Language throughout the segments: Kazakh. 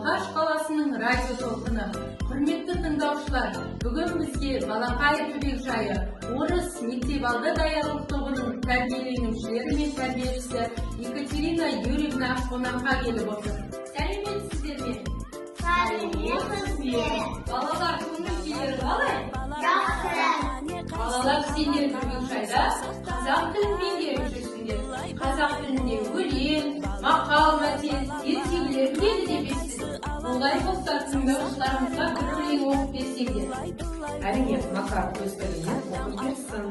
Балқаш қаласының радио толқыны. Құрметті тыңдаушылар, бүгін бізге Балақай Түбекжайы орыс мектепалды даярлық тобының тәрбиеленушілері мен тәрбиешісі Екатерина Юрьевна қонаққа келіп отыр. Сәлеметсіздер ме? Сәлеметсіздер. Балалар, көңіл-күйлері қалай? Жақсы. Балалар, сендер Түбекжайда қазақ тілінде жүрсіңдер. Қазақ тілінде өлең, мақал, мәтел, ертегілер келді деп естідік. Олай болса, тыңдаушыларымызға бір өлең оқып берсеңдер. Әрине, Макар өздеріне оқып берсін.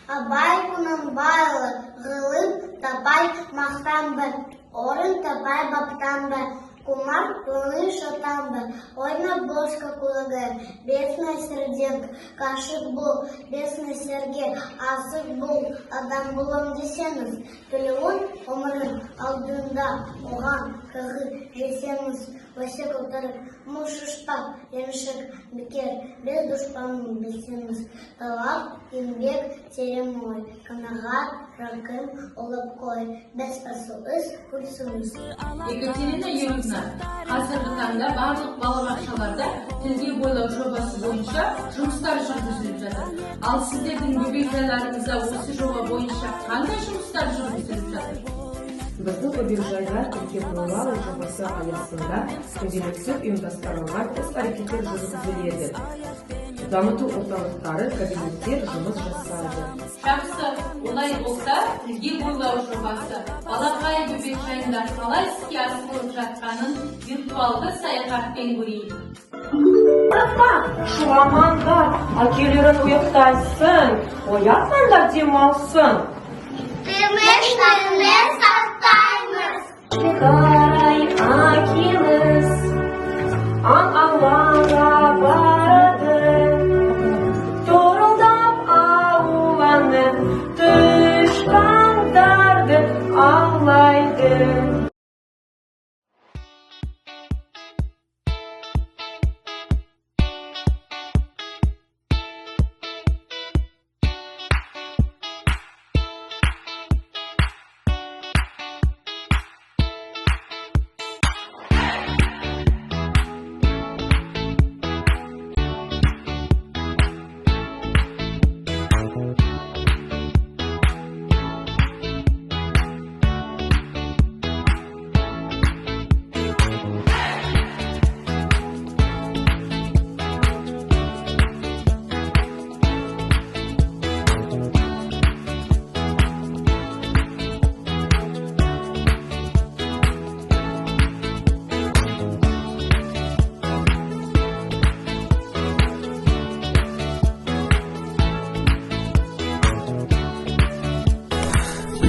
Абай Құнанбайұлы, ғылым тапай мақтан бір, орын тапай баптан бір, кумар көңіл шатан бір, ойна бошка кулыгы, бесный сердек, кашык бұл, бесный сергек, азық бұл, адам болам десеңіз, төлеуін өмірін алдында оған кығы жесеңіз, өсек отырып, мұшыштап, еншік бекер, без дұшпанын білсеңіз, талап, еңбек, терең ой, қанағат, рақым, олып қой, без асылыз, күлсіңіз. Екатерина Юрьевна, қазіргі таңда барлық балабақшаларда тілге бойлау жобасы бойынша жұмыстар жүргізіліп жатыр. Ал сіздердің Түбекжайларыңызда осы жоба бойынша қандай жұмыстар жүргізіліп жатыр? Біздің Түбекжайда тілге бойлау жобасы аясында күнделікті ұйымдастырылған іс-әрекеттер жүргізіледі. Дамыту орталықтары, кабинеттер жұмыс жасайды. Жақсы, олай болса, тілге бойлау жобасы Балақай Түбекжайында қалай іске асырылып жатқанын виртуалды саяхатпен көрейік. Шуламаңдар, әкелерін ұйықтайсын, оятмаңдар демалсын. Тымышты сақтаймыз. Қай әкеліс, аң алаңға барды, торылдап ауланы, дұшпандарды аулайды.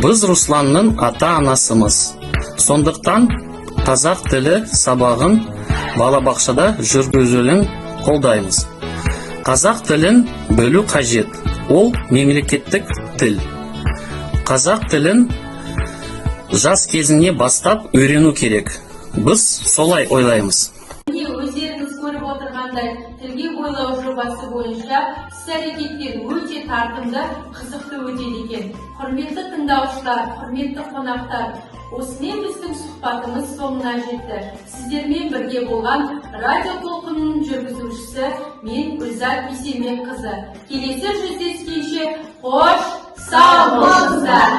Біз Русланның ата-анасымыз. Сондықтан қазақ тілі сабағын балабақшада жүргізуін қолдаймыз. Қазақ тілін білу қажет. Ол мемлекеттік тіл. Қазақ тілін жас кезіне бастап үйрену керек. Біз солай ойлаймыз. Өздеріңіз көріп отырғандай, тілге бойлау жобасы бойынша іс-әрекеттер өте тартымды, қызықты өтеді екен. Құрметті тыңдаушылар, құрметті қонақтар, осымен біздің сұхбатымыз соңына жетті. Сіздермен бірге болған радио толқынының жүргізушісі мен Гүлзат Бейсенбекқызы. Келесі жүздескенше қош сау болыңыздар.